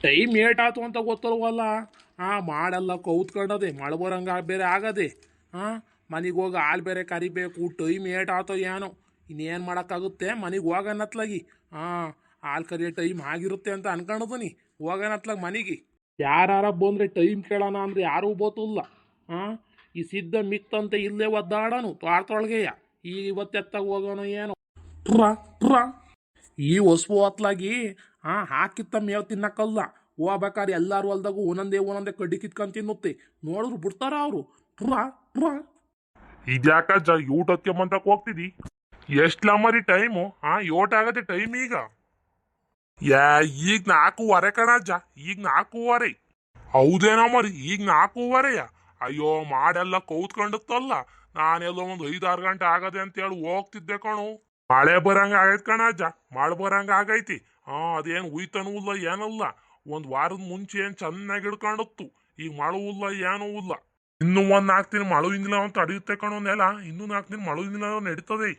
Time ಏಟಾತು ಅಂತ ಗೊತ್ತಲ್ವಲ್ಲ. ಮಾಡೆಲ್ಲ ಕೌತ್ಕೊಂಡದೆ, ಮಳೆ ಬರಂಗ ಬೇರೆ ಆಗದೆ. ಮನೆಗೆ ಹೋಗಿ ಹಾಲು ಬೇರೆ ಕರಿಬೇಕು. ಟೈಮ್ ಏಟಾತೋ ಏನೋ, ಇನ್ನೇನು ಮಾಡೋಕ್ಕಾಗುತ್ತೆ. ಮನೆಗೆ ಹೋಗೋಣತ್ಲಾಗಿ ಹಾಲು ಕರಿಯೋ ಟೈಮ್ ಆಗಿರುತ್ತೆ ಅಂತ ಅನ್ಕೊಂಡದನಿ. ಹೋಗೋಣತ್ಲಾಗ ಮನೆಗೆ ಯಾರ ಬಂದರೆ ಟೈಮ್ ಕೇಳೋಣ ಅಂದರೆ ಯಾರೂ ಬೋತಲ್ಲ. ಈ ಸಿದ್ಧ ಮಿತ್ತಂತೆ ಇಲ್ಲೇ ಒದ್ದಾಡನು ತೋಟದೊಳಗೆಯ. ಈಗ ಇವತ್ತೆತ್ತಾಗ ಹೋಗೋಣ ಏನೋ. ಟ್ರಾ ಟ್ರಾ ಈ ಹೊಸ್ಬು ಹೊತ್ಲಾಗಿ ಹಾಕಿತ್ತ ಮೇವು ತಿನ್ನಕ್ಕಲ್ಲ. ಹೋಗ್ಬೇಕಾದ್ರೆ ಎಲ್ಲಾರು ಹೊಲ್ದಾಗೂ ಒಂದೊಂದೇ ಕಡ್ಡಿ ಕಿತ್ಕೊಂಡು ತಿನ್ನುತ್ತೆ. ನೋಡಿದ್ರು ಬಿಡ್ತಾರ ಅವರು. ಟ್ರಾ ಟ್ರಾ ಇದ್ಯಾಕ ಊಟಕ್ಕೆ ಮಂತಕ್ ಹೋಗ್ತಿದಿ? ಎಷ್ಟ್ಲ ಮರಿ ಟೈಮು? ಏಟ್ ಆಗತ್ತೆ ಟೈಮ್ ಈಗ. ಈಗ 4:15 ಕಣಜ್ಜ, ಈಗ 4:15. ಹೌದೇನೋ ಮರಿ, ಈಗ 4:15. ಅಯ್ಯೋ ಮಾಡೆಲ್ಲ ಕೌತ್ಕೊಂಡತ್ತಲ್ಲ. ನಾನೆಲ್ಲೋ ಒಂದು 5-6 ಗಂಟೆ ಆಗದೆ ಅಂತ ಹೇಳಿ ಹೋಗ್ತಿದ್ದೆ ಕಣು. ಮಳೆ ಬರಂಗ ಆಗೈತ್ ಕಣಜ್ಜ, ಮಳೆ ಬರಂಗ ಆಗೈತಿ. ಅದೇನು ಉಯ್ತನೂ ಇಲ್ಲ ಏನಲ್ಲ. ಒಂದ್ ವಾರದ ಮುಂಚೆ ಏನ್ ಚೆನ್ನಾಗಿ ಹಿಡ್ಕೊಂಡತ್ತು. ಈಗ ಮಳು ಇಲ್ಲ ಏನೂ ಇಲ್ಲ. ಇನ್ನು 4 ದಿನ ಮಳು ಇಂದಿಲ್ಲ ಅಂತ ತಡೆಯುತ್ತೆ ಕಣೋ ನೆಲ. ಇನ್ನು 4 ದಿನ ಮಳು ಇಂದಿಲ್ಲ ನಡೀತದೆ.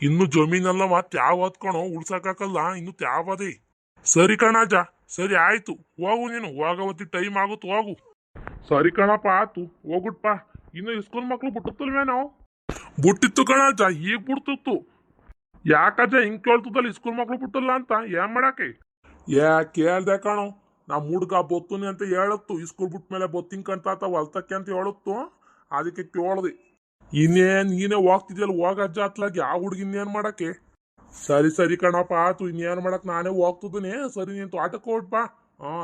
ಇನ್ನು ಜಮೀನೆಲ್ಲ ಮತ್ತೆ ಯಾವ ಹೊತ್ಕೊಣೋ ಉಳ್ಸಕ್ಕಾಗಲ್ಲ. ಇನ್ನು ತ್ಯಾವದೆ. ಸರಿ ಕಣಜ್ಜ, ಸರಿ ಆಯ್ತು, ಹೋಗು ನೀನು. ಹೋಗವತ್ತಿ ಟೈಮ್ ಆಗುತ್ತೆ, ಹೋಗು. ಸರಿ ಕಣಪ್ಪ, ಆತು ಹೋಗುಟ್ಪ. ಇನ್ನು ಸ್ಕೂಲ್ ಮಕ್ಳು ಬಿಟ್ಟುತ್ತಲ್ವೇನೋ? ಬಿಟ್ಟಿತ್ತು ಕಣಜ್ಜ, ಈಗ ಬಿಡ್ತಿತ್ತು. ಯಾಕಜ್ಜ ಹಿಂಗ್ ಕೇಳ್ತದಲ್ಲ ಸ್ಕೂಲ್ ಮಕ್ಳು ಬಿಟ್ಟಲ್ಲ ಅಂತ? ಏನ್ ಮಾಡಾಕೆ? ಕೇಳ್ದೆ ಕಣೋ. ನಮ್ಮ ಹುಡ್ಗ ಬೊತ್ತುನಿ ಅಂತ ಹೇಳತ್ತು. ಸ್ಕೂಲ್ ಬಿಟ್ಟ ಮೇಲೆ ಬೊತ್ತಿಂಗ್ ಕಂತ ಹೊಲ್ತಕ್ಕೆ ಅಂತ ಹೇಳತ್ತು. ಅದಕ್ಕೆ ಕೇಳ್ದೆ. ನೀನೇ ಹೋಗ್ತಿದ್ಯಲ್ಲ, ಹೋಗಜ್ಜ ಅತ್ಲಾಗಿ. ಆ ಹುಡ್ಗಿ ಇನ್ನೇನ್ ಮಾಡಕ್ಕೆ? ಸರಿ ಕಣಪ್ಪ, ಆತು. ಇನ್ನೇನ್ ಮಾಡಕ್ ನಾನೇ ಹೋಗ್ತಿದ್ದೀನಿ. ಸರಿ, ನೀನ್ ತೋಟಕ್ಕೆ ಹೊಟ್ಬಾ.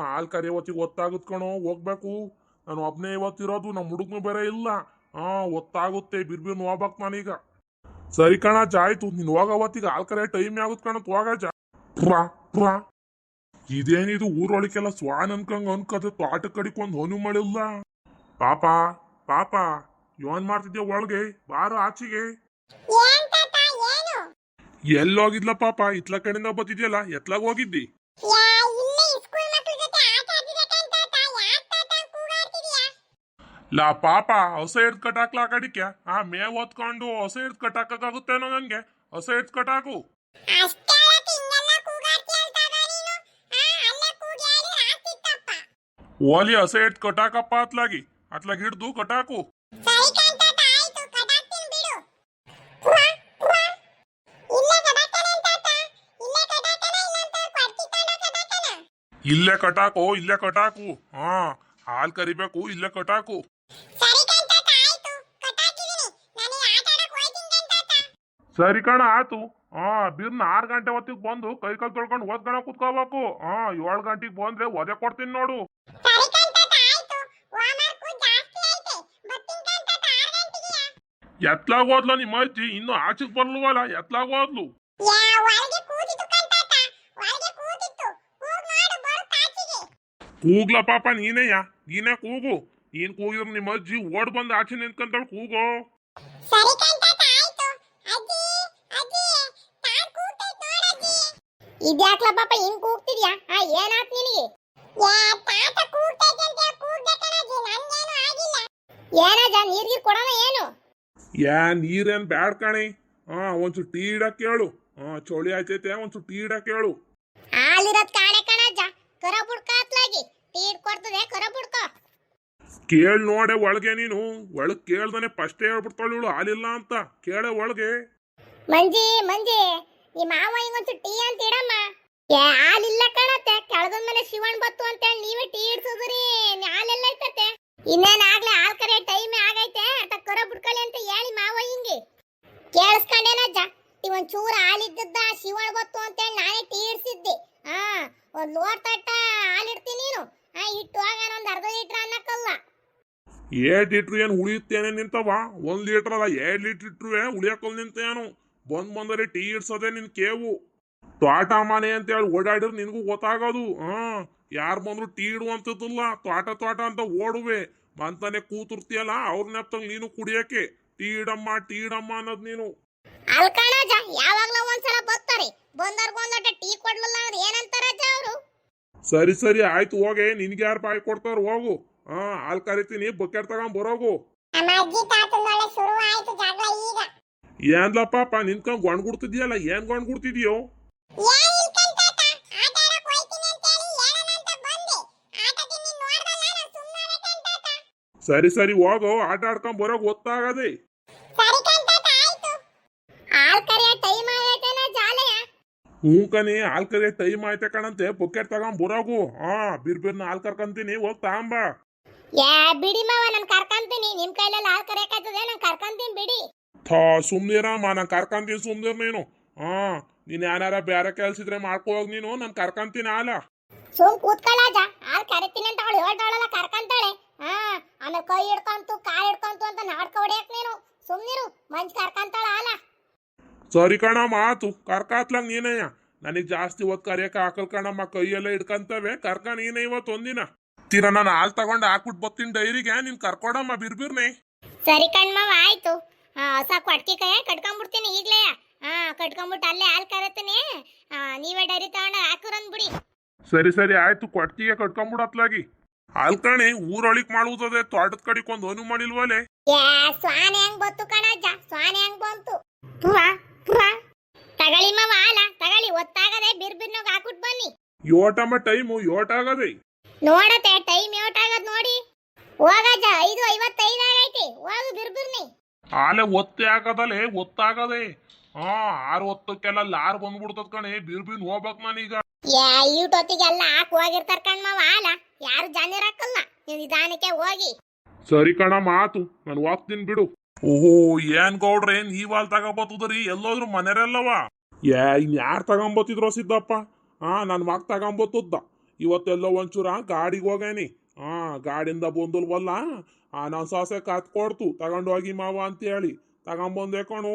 ಹಾಲ್ ಕರಿಯೋ ಹೊತ್ತಿಗೆ ಒತ್ತಾಗುತ್ತೆ ಕಣೋ, ಹೋಗ್ಬೇಕು. ನಾನು ಒಬ್ನೇ ಇವತ್ತಿರೋದು, ನಮ್ಮ ಹುಡುಗನು ಬೇರೆ ಇಲ್ಲ. ಒತ್ತಾಗುತ್ತೆ, ಬಿರ್ಬಿರ್ ಹೋಗ್ಬೇಕು ನಾನೀಗ. ಸರಿ ಕಣಜ್ಜ, ಆಯ್ತು. ನೀನ್ ಹೋಗೋ ಹೊತ್ತಿಗೆ ಹಾಲ್ ಕರಿಯೋ ಟೈಮ್ ಆಗುತ್ತೆ ಕಣ, ಹೋಗಜ್ಜ. ಪ್ರಾ ಇದೇನಿದು ಊರೊಳಗೆಲ್ಲ ಸ್ವಾನ್ ಅನ್ಕದೆ ತೋಟ ಕಡಿಕ್ ಒಂದು ಹೊನು ಮಾಡಿಲ್ಲ. ಪಾಪ ಏನ್ ಮಾಡ್ತಿದ್ಯಾ ಒಳಗೆ? ಬಾರೋ ಆಚೆಗೆ. ಎಲ್ಲೋಗಿದ್ಲ ಪಾಪ? ಇತ್ಲ ಕಡೆಯಿಂದ ಬತ್ತಿದ್ಯಲ್ಲ, ಎತ್ಲಾಗ ಹೋಗಿದ್ದಿ? ಲಾ ಪಾಪ, ಹೊಸ ಹಿಡ್ದು ಕಟ್ಟಾಕ್ಲಾ ಕಡಿಕೆ. ಮೇವ್ ಹೊತ್ಕೊಂಡು ಹೊಸ ಹಿಡ್ದು ಕಟ್ಟಾಕಾಗುತ್ತೇನೋ ನನ್ಗೆ? ಹೊಸ ಹಿಡ್ದು ಕಟ್ಟಾಕು. ಓಲಿ ಹಸೆ ಹಿಡ್ದು ಕಟಾಕಪ್ಪ ಅತ್ಲಾಗಿ ಹಿಡ್ದು ಕಟಾಕು. ಇಲ್ಲೇ ಕಟಾಕು. ಹಾಲ್ ಕರಿಬೇಕು, ಇಲ್ಲೇ ಕಟಾಕು. ಸರಿ ಕಣ, ಆತು. ಬಿರ್ನ 6 ಗಂಟೆ ಹೊತ್ತಿಗೆ ಬಂದು ಕೈ ಕಾಲು ತೊಳ್ಕೊಂಡು ಓದ್ಕಣ ಕುತ್ಕೋಬೇಕು. 7 ಗಂಟೆಗೆ ಬಂದ್ರೆ ಒದೆ ಕೊಡ್ತೀನಿ ನೋಡು. ಎತ್ಲಾಗ ಹೋದ್ಲು ನಿಮ್ಮ ಅಜ್ಜಿ? ಇನ್ನು ಆಚೆಗೆ ಬರ್ಲವಲ್ಲ, ಎತ್ಲಾಗ ಹೋದ್ಲು? ಕೂಗ್ಲ ಪಾಪ, ನೀನೇ ಕೂಗು. ನೀನ್ ಕೂಗಿದ್ರು ನಿಮ್ಮ ಅಜ್ಜಿ ಓಡ್ ಬಂದು ಆಚೆ ನಿಂತ್ಕೊಂತಾಳು, ಕೂಗೋ. ಇದ್ಯಾಕ್ಲ ಪಾಪ ಹಿಂಗ್ ಕೂಗ್ತಿದ್ಯಾ? ಏನಾತ್ ನಿನಗೆ? ಏನಜ್ಜ, ನೀರ್ಗೀರ್ ಕೊಡೋಣ ಏನು? ನೀರೇನ್ ಬ್ಯಾಡ್ ಕಣಿ. ಒಂಚೂರು ಟೀ ಇಡಕ್ ಕೇಳು. ಚಳಿ ಆಯ್ತೈತೆ, ಒಂಚೂರು ಟೀ ಇಡಕ್ ಕೇಳು. ಹಾಲಿರತ್ ಕಾಣೆ ಕಣಜ್ಜ, ಕರ ಬುಡ್ಕ ಅತ್ಲಾಗಿ ಟೀ ಕೊಡ್ತದೆ, ಕರ ಬುಡ್ಕ. ಕೇಳ್ ನೋಡೆ ಒಳಗೆ. ನೀನು ಒಳಗ್ ಕೇಳ್ದಾನೆ ಫಸ್ಟೇ ಹೇಳ್ಬಿಡ್ತಾಳು ಇವಳು ಹಾಲಿಲ್ಲ ಅಂತ. ಕೇಳೆ ಒಳಗೆ. ಮಂಜಿ ಈ ಮಾವ ಹಿಂಗೊಂಚು ಟೀ ಅಂತ ಇಡಮ್ಮ. ಹಾಲಿಲ್ಲ ಕಣತ್ತೆ, ಕೆಳಗದ ಮೇಲೆ ಶಿವಣ್ಣ ಬತ್ತು ಅಂತೇಳಿ ನೀವೇ ಟೀ ಇಡ್ಸೋದ್ರಿ. ಹಾಲೆಲ್ಲ ಐತತೆ. ಇನ್ನೇನ್ ಆಗ್ಲೇ ಹಾಲ್ ಕರೆ ಟೈಮ್ ಆಗೈತೆ, ಅಟ ಕರ ಬುಡ್ಕಳಿ ಅಂತ ಹೇಳಿ ಮಾವ ಹಿಂಗೆ ಕೇಳಿಸ್ಕೊಂಡೇನಜ್ಜ. ಒಂದ್ ಚೂರ ಹಾಲಿದ್ದದ್ದ ಶಿವಣ್ಣ ಬತ್ತು ಅಂತೇಳಿ ನಾನೇ ಟೀ ಇಡ್ಸಿದ್ದೆ. ಒಂದ್ ಲೋಟ ತಟ್ಟ ಹಾಲಿಡ್ತೀನಿ ನೀನು. ಇಟ್ಟು ಹೋಗೋಣ, ಒಂದ್ ಅರ್ಧ ಲೀಟ್ರ್ ಅನ್ನಕ್ಕಲ್ಲ. 8 ಲೀಟ್ರ್ ಏನ್ ಉಳಿಯುತ್ತೇನೆ ನಿಂತವ? 1 ಲೀಟರ್ ಅಲ್ಲ, 2 ಲೀಟರ್ ಇಟ್ರುವೆ ಉಳಿಯಕಲ್ ನಿಂತೇನು? ಬಂದರೆ ಟೀ ಇಡ್ಸೋದೆ ನಿನ್ ಕೇವು. ತೋಟ ಮನೆ ಅಂತ ಹೇಳಿ ಓಡಾಡಿದ್ರೆ ನಿನ್ಗೂ ಗೊತ್ತಾಗೋದು. ಯಾರು ಬಂದ್ರು ಟೀ ಇಡುವಂತದಿಲ್ಲ. ತೋಟ ಅಂತ ಓಡುವೆ. ಮಂತಾನೆ ಕೂತಿರ್ತೀಯಲ್ಲ, ಅವ್ರ ನೆಪ್ತಂಗ್ ನೀನು ಕುಡಿಯಕ್ಕೆ ಟೀ ಇಡಮ್ಮ ಅನ್ನೋದ್ ನೀನು. ಅಲ್ಕಣಜ, ಯಾವಾಗ್ಲೂ ಒಂದ್ಸಲ ಬರ್ತಾರೆ. ಬಂದವ್ರಿಗೊಂದಟ ಟೀ ಕೊಡ್ಲಿಲ್ಲ ಅಂದ್ರೆ ಏನಂತಾರಜ್ಜ ಅವರು? ಸರಿ ಆಯ್ತು, ಹೋಗೆ. ನಿನ್ಗೆ ಯಾರು ಬಾಯಿ ಕೊಡ್ತಾರ? ಹೋಗು. ಹಾಲ್ ಕರಿತೀನಿ, ಬಕೆಟ್ ತಗೊಂಡ್ ಬರೋಗು. ಏನ್ಲ ಪಾಪ ನಿನ್ಕೊಂಡ್ ಗೊಣ್ಗುಡ್ತಿದ್ಯಲ್ಲ, ಏನ್ ಗೊಣ್ಗುಡ್ತಿದ್ಯೋ? ಸರಿ ಸರಿ ಹೋಗೋ, ಆಟ ಆಡ್ಕೊಂಡ್ ಬರೋಕ್ ಗೊತ್ತಾಗದೆ. ಸರಿ ಕಾಂತಾತ ಆಯ್ತು. ಹಾಲ್ ಕರಿಯ ಟೈಮ್ ಆಗೈತೇನ ಜಾಲೆಯ? ಹ್ಞೂ ಕಣಿ, ಹಾಲ್ ಕರಿಯ ಟೈಮ್ ಆಯ್ತೆ ಕಣಂತೆ, ಬೊಕೆಟ್ ತಗೊಂಡ್ ಬರೋಗು. ಬಿರ್ಬಿರ್ನ ಹಾಲ್ ಕರ್ಕಂತೀನಿ, ಹೋಗ್ ತಗೊಂಬ. ಯಾ ಬಿಡಿ ಮಾವ, ನಾನು ಕರ್ಕಂತೀನಿ. ನಿಮ್ ಕೈಲೆಲ್ಲ ಹಾಲ್ ಕರಿಯಕ್ಕಾಗ್ತದೆ? ನಾನು ಕರ್ಕಂತೀನಿ ಬಿಡಿ. ಸುಮ್ನಿರಮ್ಮ, ನಾನು ಕರ್ಕಂತೀನಿ, ಸುಮ್ನಿರ್ ನೀನು. ನೀನ್ ಏನಾರ ಬೇರೆ ಕೆಲ್ಸಿದ್ರೆ ಮಾಡ್ಕೊ ಹೋಗ್ ನೀನು, ನಾನು ಕರ್ಕಂತೀನಿ ಹಾಲ. ಸುಮ್ ಕೂತ್ಕೊಳ್ಳಾಜ, ಹಾಲ್ ಕರಿತೀನಿ ಅಂತ ಅವಳು ಹೇಳ್ತಾಳಲ್ಲ, ಕರ್ಕಂತಾಳೆ. ಆಮೇಲೆ ಕೈ ಹಿಡ್ಕೊಂತು ಕಾಲ್ ಹಿಡ್ಕೊಂತು ಅಂತ ನಾಡ್ಕ ಹೊಡಿಯಕ್ ನೀನು. ಸುಮ್ನಿರು, ಮಂಜ್ ಕರ್ಕಂತಾಳ ಹಾಲ. ಸರಿ ಕಣಮ್ಮ, ಆತು ಕರ್ಕಾತ್ಲಂಗ್ ನೀನಯ್ಯ. ನನಗ್ ಜಾಸ್ತಿ ಹೊತ್ತು ಕರಿಯಕ್ಕೆ ಹಾಕಲ್ ಕಣಮ್ಮ, ಕೈಯೆಲ್ಲ ಹಿಡ್ಕಂತವೆ. ಕರ್ಕ ನೀನೇ ಇವತ್ತು ಒಂದಿನ. ತೀರ ನಾನು ಹಾಲ್ ತಗೊಂಡು ಹಾಕ್ಬಿಟ್ಟು ಬರ್ತೀನಿ ಡೈರಿಗೆ, ನೀನ್ ಕರ್ಕೊಡಮ್ಮ ಬಿರ್ಬಿರ್ನೆ. ಸರಿ ಕಣ್ಮವ ಆಯ್ತು. ಹೊಸ ಕೊಟ್ಟಿ ಕೈ ಕಟ್ಕೊಂಡ್ಬಿಡ್ತೀನಿ ಈಗ್ಲೇ. ಕಟ್ಕೊಂಡ್ಬಿಟ್ಟು ಅಲ್ಲೇ ಹಾಲ್ ಕರತೀನಿ. ನೀವೇ ಡೈರಿ ತಗೊಂಡು ಹಾಕುರಂದ್ ಬಿಡಿ. ಸರಿ ಸರಿ ಆಯ್ತು, ಕೊಟ್ಟಿಗೆ ಕಟ್ಕೊಂಡ್ಬಿಡತ್ಲಾಗಿ. ಹಾಲ್ ಕಣೆ ಊರೊಳಿಕ್ ಮಾಡುವುದೇ, ತೋಟದ ಕಡಿಕ್ ಒಂದು ಅನು ಮಾಡಿಲ್ವಲೆ. ಸ್ವಾನೆ ಹೆಂಗ್ ಬಂತು ಕಣಜ್ಜ, ಸ್ವಾನೆ ಹೆಂಗ್ ಬಂತು. ಪುರಾ ಪುರಾ ತಗಳಿ ಮಾವ ಹಾಲ ತಗಳಿ. ಒತ್ತಾಗದೆ ಬಿರ್ಬಿರ್ನಾಗ ಹಾಕ್ಬಿಟ್ ಬನ್ನಿ. ಯೋಟಮ್ಮ ಟೈಮು ಯೋಟಾಗದೆ. ನೋಡತೆ ಟೈಮ್ ಯೋಟಾಗದ್ ನೋಡಿ. ಹೋಗಜ್ಜ, 5:55 ಆಗೈತಿ. ಹೋಗು ಬಿರ್ಬಿರ್ನಿ. ಆಲೆ ಒತ್ತೆ ಆಗದಲೆ, ಒತ್ತಾಗದೆ. 6:10 ಲಾರ್ ಬಂದ್ಬಿಡ್ತದ ಕಣೆ, ಬಿರ್ಬಿನ್ ಹೋಗ್ಬೇಕ್ ನಾನೀಗ. ಈಟೊತ್ತಿಗೆಲ್ಲ ಹಾಕಿ ಹೋಗಿರ್ತಾರ ಕಣ್ಮವ ಹಾಲ. ಯಾರು ಜನ ಹಾಕಲ್ಲ, ನೀವು ನಿಧಾನಕ್ಕೆ ಹೋಗಿ. ಸರಿ ಕಣ ಮಾತು, ನಾನು ಹೋಗ್ತೀನಿ ಬಿಡು. ಓಹೋ, ಏನ್ ಗೌಡ್ರೆ ನೀವ್ ಹಾಲ್ ತಗೊಂಬತ್ತದ್ರಿ? ಎಲ್ಲೋದ್ರು ಮನೆರೆಲ್ಲವ? ಇನ್ ಯಾರು ತಗೊಂಬತ್ತಿದ್ರು ಸಿದ್ದಪ್ಪ? ನನ್ ಮಗ ತಗೊಂಬತ್ತದ್ದ. ಇವತ್ತೆಲ್ಲೋ ಒಂಚೂರ ಗಾಡಿಗೆ ಹೋಗೇನಿ. ಗಾಡಿಯಿಂದ ಬಂದಲ್ವಲ್ಲ, ನಾನ್ ಸಾಸೆ ಕತ್ಕೊಡ್ತು ತಗೊಂಡೋಗಿ ಮಾವ ಅಂತ ಹೇಳಿ ತಗೊಂಬಂದೆ ಕಣು.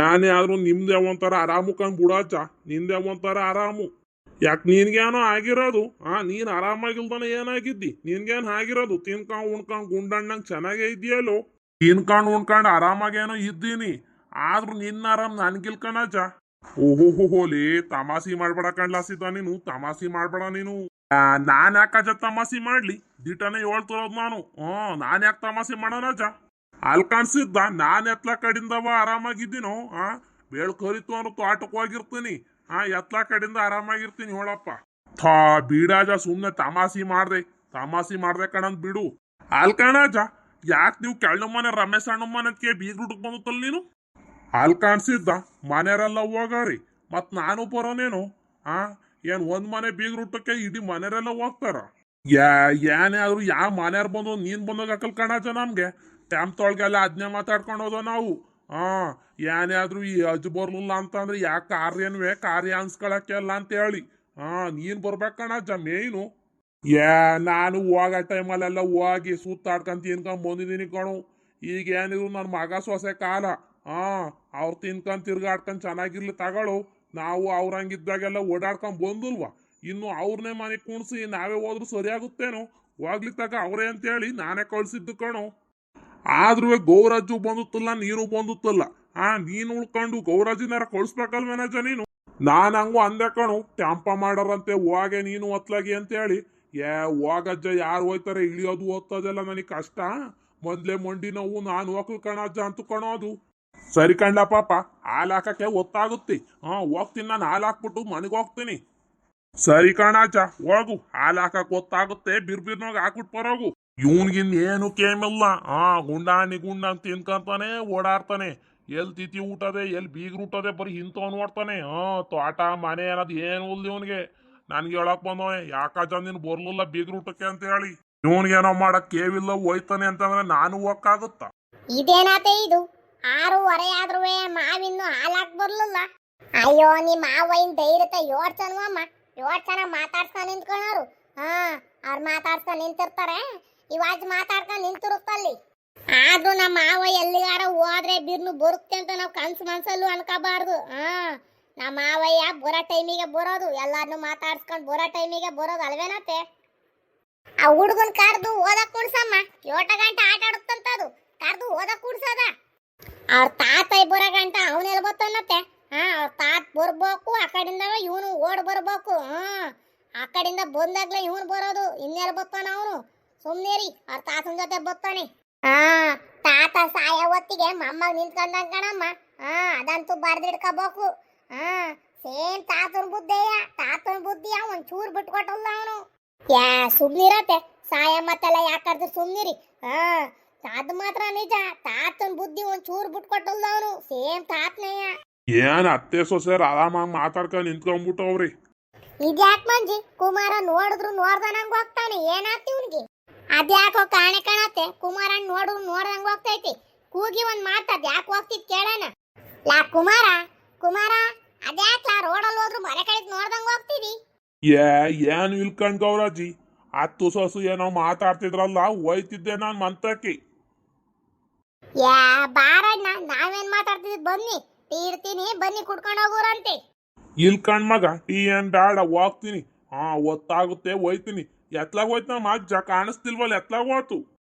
ಏನೇ ಆದ್ರೂ ನಿಮ್ದೇ ಒಂಥರ ಆರಾಮು ಕಣ್ ಬಿಡಾಚ, ನಿಂದೆ ಒಂಥರ ಆರಾಮು. ಯಾಕೆ ನಿನ್ಗೇನೋ ಆಗಿರೋದು? ನೀನ್ ಆರಾಮಾಗಿಲ್ದಾನೆ ಏನಾಗಿದ್ದಿ? ನಿನ್ಗೇನ್ ಆಗಿರೋದು? ತಿನ್ಕೊಂಡ್ ಉಣ್ಕೊಂಡ್ ಗುಂಡಣ್ಣಂಗ್ ಚೆನ್ನಾಗೇ ಇದೆಯಲ್ಲೋ. ತಿನ್ಕೊಂಡ್ ಉಣ್ಕೊಂಡ್ ಆರಾಮಾಗೇನೋ ಇದ್ದೀನಿ, ಆದ್ರೂ ನಿನ್ನ ಆರಾಮ್ ನನ್ಗಿಲ್ಕಣಾಚ. ಓಹೋಹೋಲಿ, ತಮಾಷೆ ಮಾಡ್ಬೇಡ ಕಣ್ಲಾಸಿದ್ದ ನೀನು, ತಮಾಷೆ ಮಾಡ್ಬೇಡ ನೀನು. ನಾನ್ ಯಾಕಜ ತಮಾಷೆ ಮಾಡ್ಲಿ? ದಿಟನೆ ಹೇಳ್ತಿರೋದು ನಾನು. ನಾನ್ ಯಾಕೆ ತಮಾಷೆ ಮಾಡೋಣಜ? ಅಲ್ಲಿ ಕಾಣಿಸಿದ್ದ ನಾನ್ ಎತ್ಲ ಕಡಿಂದವ ಆರಾಮಾಗಿದ್ದೀನೋ. ಬೇಳ್ ಕರಿತು ಅನ್ನೋ ತೋಟಕ್ಕೆ ಹೋಗಿರ್ತೀನಿ. ಎತ್ಲ ಕಡಿಂದ ಆರಾಮಾಗಿರ್ತೀನಿ ಹೇಳಪ್ಪ. ಬೀಡಾಜ, ಸುಮ್ನೆ ತಮಾಷೆ ಮಾಡ್ದೆ ಕಣಂದ್ ಬಿಡು. ಅಲ್ ಕಣಾಜ, ಯಾಕೆ ನೀವು ಕೆಳ ಮನೆ ರಮೇಶ್ ಅಣ್ಣ ಮನೆಗೆ ಬೀಗ್ರುಟಕ್ ಬಂದತ್ತಲ್ ನೀನು? ಅಲ್ಲಿ ಕಾಣಿಸಿದ್ದ ಮನೆಯರೆಲ್ಲ ಹೋಗಾರಿ, ಮತ್ ನಾನು ಬರೋನೇನು? ಏನ್ ಒಂದ್ ಮನೆ ಬೀಗ್ರುಟಕ್ಕೆ ಇಡೀ ಮನೆಯರೆಲ್ಲ ಹೋಗ್ತಾರ? ಏನೇ ಆದ್ರೂ ಯಾವ ಮನೆಯವ್ರು ಬಂದು ನೀನ್ ಬಂದಾಗ ಹಾಕಲ್ ಕಣಾಜ. ನಮ್ಗೆ ಟ್ಯಾಂಪ್ತೊಳಗೆಲ್ಲ ಅದ್ನೇ ಮಾತಾಡ್ಕೊಂಡು ಹೋದ ನಾವು. ಏನೇ ಆದ್ರೂ ಈ ಅಜ್ಜು ಬರ್ಲಿಲ್ಲ ಅಂತಂದ್ರೆ ಯಾಕೆ ಕಾರ್ಯ ಅನ್ಸ್ಕೊಳಕ್ಕೆ ಅಲ್ಲ ಅಂತ ಹೇಳಿ. ನೀನ್ ಬರ್ಬೇಕು ಕಣಾಜ ಮೇಯ್ನು. ನಾನು ಹೋಗೋ ಟೈಮಲ್ಲೆಲ್ಲ ಹೋಗಿ ಸುತ್ತಾಡ್ಕೊಂಡ್ ತಿನ್ಕೊಂಡ್ ಬಂದಿದ್ದೀನಿ ಕಣು. ಈಗ ಏನಿದ್ರು ನನ್ನ ಮಗ ಸೊಸೆ ಕಾಲ. ಅವ್ರು ತಿನ್ಕೊಂಡ್ ತಿರ್ಗಾಡ್ಕೊಂಡ್ ಚೆನ್ನಾಗಿರ್ಲಿ ತಗೊಳು. ನಾವು ಅವ್ರಂಗಿದ್ದಾಗೆಲ್ಲ ಓಡಾಡ್ಕೊಂಡ್ ಬಂದಿಲ್ವಾ? ಇನ್ನು ಅವ್ರನ್ನೇ ಮನೆಗೆ ಕುಣಿಸಿ ನಾವೇ ಹೋದ್ರು ಸರಿಯಾಗುತ್ತೇನೋ? ಹೋಗ್ಲಿ ತಗ ಅವ್ರೇ ಅಂತೇಳಿ ನಾನೇ ಕಳ್ಸಿದ್ದು ಕಣು. ಆದ್ರೂ ಗೌರಾಜು ಬಂದುತ್ತಲ್ಲ, ನೀನು ಬಂದುತ್ತಲ್ಲ. ನೀನು ಉಳ್ಕೊಂಡು ಗೌರಾಜಿನಾರ ಕಳ್ಸ್ಬೇಕಲ್ವೇನಜ ನೀನು? ನಾನ್ ಹಂಗು ಅಂದೆ ಕಣು, ಟ್ಯಾಂಪ ಮಾಡಾರಂತೆ ಹೋಗೆ ನೀನು ಒತ್ಲಾಗಿ ಅಂತೇಳಿ. ಹೋಗಜ್ಜ, ಯಾರು ಹೋಯ್ತಾರೆ? ಇಳಿಯೋದು ಓದ್ತದೆಲ್ಲ ನನಗೆ ಕಷ್ಟ. ಮೊದ್ಲೇ ಮಂಡಿ ನೋವು, ನಾನು ಹೋಗ್ಲು ಕಣಜ್ಜ ಅಂತ ಕಣೋದು. ಸರಿ ಕಣ್ಲ ಪಾಪ, ಹಾಲು ಹಾಕಕ್ಕೆ ಒತ್ತಾಗುತ್ತೆ. ಹೋಗ್ತೀನಿ, ನಾನು ಹಾಲು ಹಾಕ್ಬಿಟ್ಟು ಮನೆಗೆ ಹೋಗ್ತೀನಿ. ಸರಿ ಕಣಾಚ, ಹೋಗು, ಹಾಲು ಹಾಕಕ್ ಗೊತ್ತಾಗುತ್ತೆ. ಬಿರ್ಬಿರ್ನಾಗ ಹಾಕ್ಬಿಟ್ಟು ಬರೋಗು. ಇವನ್ಗಿನ್ ಏನು ಕೇಮಿಲ್ಲ. ಗುಂಡಾಣಿ ತಿನ್ಕೊಂತಾನೆ ಓಡಾಡ್ತಾನೆ. ಎಲ್ ತಿಥಿ ಊಟದೆ, ಎಲ್ಲಿ ಬೀಗ್ರು ಊಟದೆ, ಬರೀ ಇಂಥವ್ ನೋಡ್ತಾನೆ. ತೋಟ ಮನೆ ಅನ್ನೋದು ಏನು ಉಲ್ದು ಇವನ್ಗೆ. ನನ್ಗೆ ಹೇಳಕ್ ಬಂದವೆ, ಯಾಕಜ್ಜ ನೀನು ಬರ್ಲಿಲ್ಲ ಬೀಗ್ರು ಊಟಕ್ಕೆ ಅಂತ ಹೇಳಿ. ಇವನ್ಗೇನೋ ಮಾಡಕ್ ಕೇವಿಲ್ಲ, ಹೋಯ್ತಾನೆ ಅಂತಂದ್ರೆ ನಾನು ಹೋಗಕ್ಕಾಗುತ್ತ? ಇದೇನಾತೆ ಇದು? 6:30 ಆದ್ರೂ ಮಾವಿನ್ನು ಹಾಲಾಕ್ ಬರ್ಲಿಲ್ಲ. ಅಯ್ಯೋ, ನಿಮ್ಮ ಮಾವಿನ ಧೈರ್ಯತ ಯೋಡ್ಸನ್ವಮ್ಮ. ಯೋಡ್ಸನ ಮಾತಾಡ್ಸ್ಕೊಂಡ್ ನಿಂತ್ಕೊಳೋರು. ಅವ್ರು ಮಾತಾಡ್ಸ್ಕೊಂಡ್ ನಿಂತಿರ್ತಾರೆ, ಇವಾಜ್ ಮಾತಾಡ್ಕೊಂಡ್ ನಿಂತಿರುತ್ತಲ್ಲಿ. ಆದ್ರೂ ನಮ್ಮ ಮಾವ ಎಲ್ಲಿಗಾರ ಹೋದ್ರೆ ಬಿರ್ನು ಬರುತ್ತೆ ಅಂತ ನಾವು ಕನ್ಸು ಮನ್ಸಲ್ಲೂ ಅನ್ಕೋಬಾರ್ದು. ನಮ್ಮ ಮಾವಯ್ಯ ಬರೋ ಟೈಮಿಗೆ ಬರೋದು, ಎಲ್ಲಾರನ್ನು ಮಾತಾಡ್ಸ್ಕೊಂಡ್ ಬರೋ ಟೈಮಿಗೆ ಬರೋದು ಅಲ್ವೇನತ್ತೆ? ಆ ಹುಡುಗನ್ ಕರ್ದು ಓದಕ್ ಕುಣ್ಸಮ್ಮ. 8 ಗಂಟೆ ಆಟ ಆಡುತ್ತಂತದು, ಕರ್ದು ಓದಕ್ ಕುಣ್ಸದ. ಅವ್ರ ತಾತ ಬರೋ ಗಂಟ ಅವನೆಲ್ಲ ಬತ್ತನ್ನತ್ತೆ. ಅವ್ರ ತಾತ ಬರ್ಬೇಕು, ಆ ಕಡೆಯಿಂದ ಇವನು ಓಡ್ ಬರ್ಬೇಕು. ಆ ಕಡೆಯಿಂದ ಬಂದಾಗ್ಲೇ ಇವನು ಬರೋದು, ಇನ್ನೆಲ್ಲ ಬತ್ತಾನ ಅವನು. ಸುಮ್ನೇರಿ, ಅವ್ರ ತಾತನ ಜೊತೆ ಬತ್ತಾನೆ. ತಾತ ಸಾಯ ಹೊತ್ತಿಗೆ ಮೊಮ್ಮಗ ನಿಂತ್ಕೊಂಡಂಗ ಕಣಮ್ಮ. ಅದಂತೂ ಬರ್ದಿಡ್ಕೋಬೇಕು. ಸೇಮ್ ತಾತನ ಬುದ್ಧಿ ಒಂಚೂರು ಬಿಟ್ಕೊಟ್ಟಲ್ಲ ಅವನು. ಸುಮ್ನಿರತ್ತೆ, ಸಾಯ ಮತ್ತೆಲ್ಲ ಯಾಕರ್ದು ಸುಮ್ನಿರಿ. ಹಾ ಅದು ಮಾತ್ರ ನಿಜ. ತಾತನ್ ಬುದ್ಧಿ ಒಂದ್ ಚೂರ್ ಬಿಟ್ಕೊಟ್ಟಲ್ಲ ಅವನು, ಸೇಮ್ ತಾತನೇಯ. ಏನ್ ಅತ್ತೆ ಸೊಸೆರ್ ಆರಾಮಾಗಿ ಮಾತಾಡ್ಕೊಂಡು ನಿಂತ್ಕೊಂಡ್ಬಿಟ್ಟವ್ರಿ. ಇದ್ಯಾಕ್ ಮಂಜಿ, ಕುಮಾರ ನೋಡಿದ್ರು ನೋಡ್ದಂಗ್ ಹೋಗ್ತಾನೆ, ಏನಾಗ್ತಿ ಇವ್ನಿಗೆ? ಅದ್ಯಾಕೋ ಕಾಣೆ ಕಾಣತ್ತೆ, ಕುಮಾರನ್ ನೋಡಿದ್ರು ನೋಡ್ದಂಗ್ ಹೋಗ್ತೈತಿ. ಕೂಗಿ ಒಂದ್ ಮಾತ್ ಅದ್ಯಾಕ್ ಹೋಗ್ತಿದ್ ಕೇಳೋಣ. ಲಾ ಕುಮಾರ, ಕುಮಾರ, ಅದ್ಯಾಕ್ಲಾ ರೋಡಲ್ಲಿ ಹೋದ್ರು ಮನೆ ಕಡೆಗ್ ನೋಡ್ದಂಗ್ ಹೋಗ್ತಿದಿ? ಏನ್ ಇಲ್ಕಂಡ್ ಗೌರಾಜಿ, ಹತ್ತು ಸೊಸು ಏನೋ ಮಾತಾಡ್ತಿದ್ರಲ್ಲ, ಹೋಯ್ತಿದ್ದೆ ನಾನ್ ಮಂತಕ್ಕೆ. ಯಾ ಬಾರಣ್ಣ, ನಾವೇನ್ ಮಾತಾಡ್ತಿದ್ವಿ, ಬನ್ನಿ ಟೀ ಇಡ್ತೀನಿ, ಬನ್ನಿ ಕುಡ್ಕೊಂಡು ಹೋಗೋರಂತೆ. ಇಲ್ಕಂಡ್ ಮಗ, ಟೀ ಏನ್ ಬೇಡ, ಹೋಗ್ತೀನಿ. ಒತ್ತಾಗುತ್ತೆ, ಹೋಯ್ತೀನಿ. ಎತ್ಲಾಗ ಹೋಯ್ತು ನಮ್ಮ ಅಜ್ಜ, ಕಾಣಿಸ್ತಿಲ್ವಲ್ಲ, ಎತ್ಲಾಗ ಹೋಯ್ತು.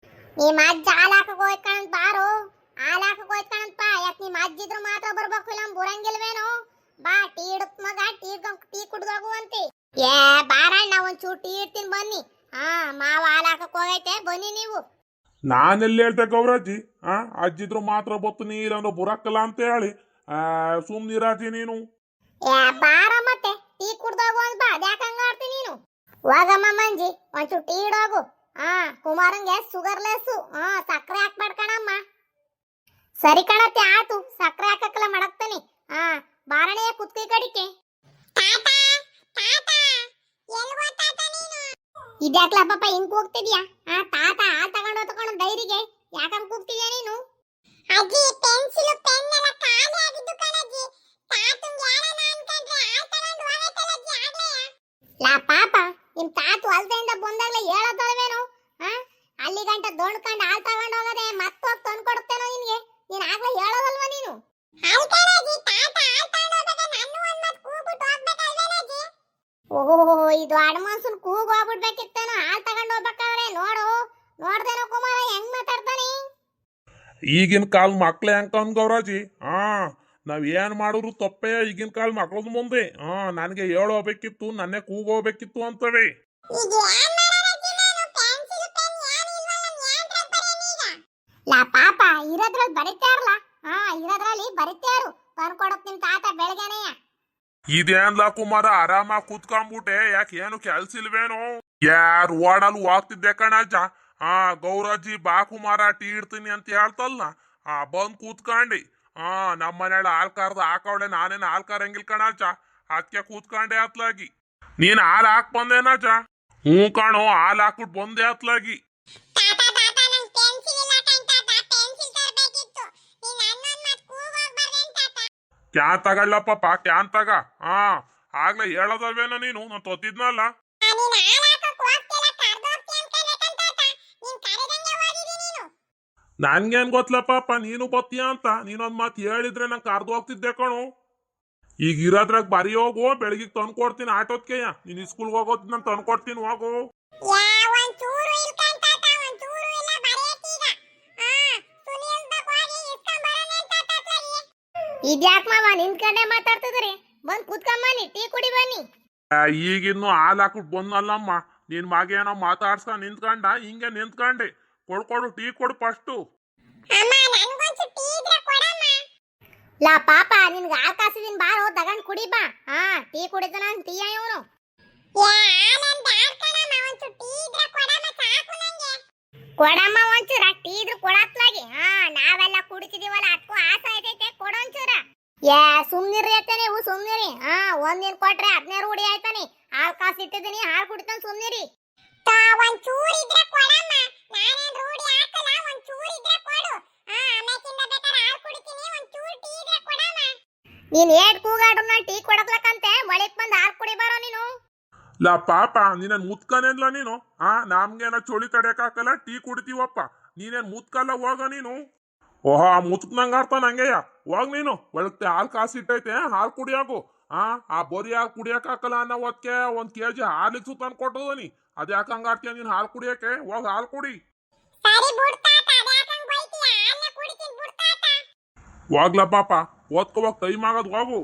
ನಿಮ್ಮ ಅಜ್ಜ ಹಾಲ್ ಹಾಕಕ್ ಹೋಯ್ಕಣಂತ ಬಾರೋ, ಹಾಲ್ ಹಾಕಕ್ ಹೋಯ್ಕಣಂತ ಬಾ. ಯಾಕೆ ನಿಮ್ಮ ಅಜ್ಜಿದ್ರು ಮಾತ್ರ ಬರ್ಬೇಕು, ಇಲ್ಲ ಬರಂಗಿಲ್ವೇನೋ? ಬಾ ಟೀ ಇಡತ್ ಮಗ, ಟೀ ಕುಡ್ದೋಗುವಂತೆ. ಏ ಬಾರಣ್ಣ, ಒಂಚೂರು ಟೀ ಇಡ್ತೀನಿ ಬನ್ನಿ. ಮಾವ ಹಾಲ್ ಹಾಕಕ್ ಹೋಗೈತೆ, ಬನ್ನಿ ನೀವು. ನಾನೆಲ್ಲಿ ಹೇಳ್ದೆ ಗೌರಾಜಿ, ಅಜ್ಜಿದ್ರು ಮಾತ್ರ ಬತ್ತು ನೀರನ್ನು ಬುರಕ್ಕಲ್ಲ ಅಂತ ಹೇಳಿ ಸುಮ್ನಿರಾಜಿ ನೀನು. ಏ ಬಾರ ಮತ್ತೆ ಟೀ ಕುಡ್ದೋಗು ಅಂತ ಬಾ, ಅದ್ಯಾಕಂಗ ಆಡ್ತೀನಿ ನೀನು? ಹೋಗಮ್ಮ ಮಂಜಿ, ಒಂಚೂರು ಟೀ ಇಡೋಗು. ಕುಮಾರಂಗೆ ಶುಗರ್ಲೆಸ್, ಸಕ್ಕರೆ ಹಾಕ್ಬೇಡ ಕಣಮ್ಮ. ಸರಿ ಕಣತ್ತೆ, ಆತು, ಸಕ್ಕರೆ ಹಾಕಕ್ಕೆಲ್ಲ ಮಡಕ್ತಾನೆ. ಬಾರಣೆಯ ಕುತ್ಕಿ ಕಡಿಕೆ. ಇದ್ಯಾಕ್ಲ ಪಾಪ ಹಿಂಗ್ ಕೂಗ್ತಿದ್ಯಾ? ತಾತ ಹಾಲ್ ತಗೊಂಡು ಡೈರಿಗೆ ಯಾಕಂಗ್ ಕೂಗ್ತಿದ್ಯಾ ನೀನು? ಅಜ್ಜಿ, ಪೆನ್ಸಿಲ್ ಪೆನ್ ಎಲ್ಲ ಖಾಲಿ ಆಗಿದ್ದು ಕಣಜ್ಜಿ. ತಾತಂಗೆ ಹೇಳೋಣ ಅನ್ಕೊಂಡ್ರೆ ಹಾಲ್ ತಗೊಂಡು ಹೋಗೈತಲ್ಲ ಅಜ್ಜಿ ಆಗ್ಲೆಯಾ? ಲಾ ಪಾಪ, ನಿಮ್ ತಾತು ಹೊಲದಿಂದ ಬಂದಾಗ್ಲೇ ಹೇಳೋದಲ್ವೇನೋ? ಅಲ್ಲಿ ಗಂಟ ದೊಣ್ಕಂಡು ಹಾಲ್ ತಗೊಂಡು ಹೋಗದೆ ಮತ್ತೋಗ್ ತಂದು ಕೊಡುತ್ತೇನೋ ನಿನ್ಗೆ? ನೀನ್ ಆಗ್ಲೇ ಹೇಳೋದಲ್ವಾ ನೀನು? ಓಹೋ, ಇದು ಅಡ್ವಾನ್ಸನ್ ಕೂಗ್ ಹೋಗ್ಬಿಡ್ಬೇಕಿತ್ತೇನೋ ಹಾಲ್ ತಗೊಂಡು ಹೋಗ್ಬೇಕಾದ್ರೆ. ನೋಡ್ದೇನೋ ಕುಮಾರ ಹೆಂಗ್ ಮಾತಾಡ್ತಾನೆ? ಈಗಿನ ಕಾಲ ಮಕ್ಳೇ ಹೆಂಗ್ ಗೌರಾಜಿ, ನಾವ್ ಏನ್ ಮಾಡಿದ್ರು ತಪ್ಪೇ ಈಗಿನ ಕಾಲ ಮಕ್ಳದ್ ಮುಂದೆ. ನನಗೆ ಹೇಳೋಬೇಕಿತ್ತು, ನನ್ನೇ ಕೂಗೋಬೇಕಿತ್ತು ಅಂತವೆ. ಲಾ ಪಾಪ, ಇರೋದ್ರಲ್ಲಿ ಬರಿತಾರಲ್ಲ, ಇರೋದ್ರಲ್ಲಿ ಬರಿತಾರು ತಂದ್ಕೊಡಕ್ ನಿಮ್ ತಾತ ಬೆಳಗ್ಗೆನೆಯ. ಇದೇನ್ಲ ಕುಮಾರ, ಆರಾಮಾಗಿ ಕೂತ್ಕೊಂಡ್ಬಿಟ್ಟೆ, ಯಾಕೆ ಏನು ಕೆಲ್ಸ ಇಲ್ವೇನು? ಯಾರು ಓಡಲ್ ಹೋಗ್ತಿದ್ದೆ ಕಣಜ್ಜ. ಗೌರಾಜಿ ಬಾ ಕುಮಾರ ಟೀ ಇಡ್ತೀನಿ ಅಂತ ಹೇಳ್ತಲ್ಲ, ಬಂದ್ ಕೂತ್ಕೊಂಡಿ. ನಮ್ಮ ಮನೇಲಿ ಹಾಲ್ ಕರ್ದು ಹಾಕವಳೆ, ನಾನೇನು ಹಾಲ್ ಕರಂಗಿಲ್ ಕಣಜ್ಜ, ಅದಕ್ಕೆ ಕೂತ್ಕೊಂಡೆ ಅತ್ಲಾಗಿ. ನೀನ್ ಹಾಲ್ ಹಾಕ್ ಬಂದೇನಜ್ಜ? ಹ್ಞೂ ಕಾಣೋ, ಹಾಲ್ ಹಾಕ್ಬಿಟ್ಟು ಬಂದೆ ಅತ್ಲಾಗಿ. ಕ್ಯಾನ್ ತಗೊಳ್ಳ ಪಾಪ, ಕ್ಯಾನ್ ತಗ. ಆಗ್ಲೇ ಹೇಳೋದಲ್ವೇನೋ ನೀನು, ನಾನು ತೊತ್ತಿದ್ನಲ್ಲ. ನನ್ಗೇನ್ ಗೊತ್ತಲ ಪಾಪ, ನೀನು ಬತ್ತೀಯ ಅಂತ. ನೀನೊಂದ್ ಮಾತು ಹೇಳಿದ್ರೆ ನಂಗೆ ಕರ್ದು ಹೋಗ್ತಿದ್ದೆ ಕಣು. ಈಗ ಇರೋದ್ರಾಗ ಬರಿ ಹೋಗು, ಬೆಳಿಗ್ಗೆ ತಂದು ಕೊಡ್ತೀನಿ ಆಟೋದ್ಕೆಯ. ನೀನ್ ಸ್ಕೂಲ್ಗೆ ಹೋಗೋದ್ ನಾನು ತಂದು ಕೊಡ್ತೀನಿ, ಹೋಗು. ಇದ್ಯಾಕ್ ಮಾವ ನಿಂತ್ಕೊಂಡೆ ಮಾತಾಡ್ತಿದ್ರಿ? ಬಂದ್ ಕೂತ್ಕೊಂಬನ್ನಿ, ಟೀ ಕುಡಿ ಬನ್ನಿ. ಈಗಿನ್ನು ಹಾಲ್ ಹಾಕ್ಬಿಟ್ಟು ಬಂದಲ್ಲಮ್ಮ, ನಿನ್ ಮಗ ಏನೋ ಮಾತಾಡ್ಸ್ಕೊಂಡ್ ನಿಂತ್ಕೊಂಡ, ಹಿಂಗೆ ನಿಂತ್ಕೊಂಡೆ. ಕೊಡು ಟೀ ಕೊಡು ಫಸ್ಟು. ಲಾ ಪಾಪ, ನಿನ್ಗೆ ಹಾಲ್ ಕಾಸಿದೀನಿ, ಬಾರೋ ತಗೊಂಡ್ ಕುಡಿ ಬಾ. ಟೀ ಕುಡಿತಾನ ಟೀ ಇವನು. ಕೊಡಮ್ಮ ಒಂಚೂರ, ಟೀ ಇದ್ರು ಕೊಡತ್ಲಾಗಿ. ನಾವೆಲ್ಲ ಕುಡಿತಿದೀವಲ್ಲ, ಅದಕ್ಕೂ ಆಸೆ ಐತೈತೆ, ಕೊಡೊಂಚೂರ. ಸುಮ್ನಿರಿ ಅತ್ತೆ ನೀವು, ಸುಮ್ನಿರಿ. ಒಂದಿನ ಕೊಟ್ರೆ 15 ರೂಢಿ ಆಯ್ತಾನೆ. ಹಾಲ್ ಕಾಸು ಇಟ್ಟಿದ್ದೀನಿ, ಹಾಲ್ ಕುಡಿತಾನ, ಸುಮ್ನಿರಿ. ನೀನ್ ಏಟ್ ಕೂಗಾಡ್ರು ನಾನು ಟೀ ಕೊಡಕ್ಲಕ್ಕಂತೆ, ಒಳಕ್ ಬಂದ್ ಹಾಲ್ ಕುಡಿ ಬಾರೋ ನೀನು. ಲಾ ಪಾಪ, ನೀನೇನ್ ಮುತ್ಕನೇನ್ಲ ನೀನು? ನಮ್ಗೇನ ಚೋಳಿ ತಡೆಯಕ್ಕಾಗಲ್ಲ, ಟೀ ಕುಡಿತೀವಪ್ಪ. ನೀನೇನ್ ಮುತ್ಕಲ್ಲ, ಹೋಗ ನೀನು. ಓಹೋ, ಮುತ್ಕನಂಗ ಅರ್ಥ ನಂಗೆಯ. ಹೋಗ್ ನೀನು, ಒಳಗ್ತೆ ಹಾಲ್ ಕಾಸು ಇಟ್ಟೈತೆ, ಹಾಲ್ ಕುಡಿಯಾಗು. ಬರೀ ಹಾಲ್ ಕುಡಿಯಕ್ಕಾಗಲ್ಲ ಅನ್ನೋ ಹೊತ್ಕೆ 1 kg ಹಾಲಿಗೆ ಸುತ್ತಾನ್ ಕೊಟ್ಟದನಿ. ಅದ್ಯಾಕ ಹಂಗಾಡ್ತೀಯ ನೀನ್ ಹಾಲ್ ಕುಡಿಯಕ್ಕೆ? ಹೋಗ್ ಹಾಲ್ ಕುಡಿ. ಹೋಗ್ಲ ಪಾಪ, ಓದ್ಕೋವಾಗ ಟೈಮ್ ಆಗೋದು, ಹೋಗು.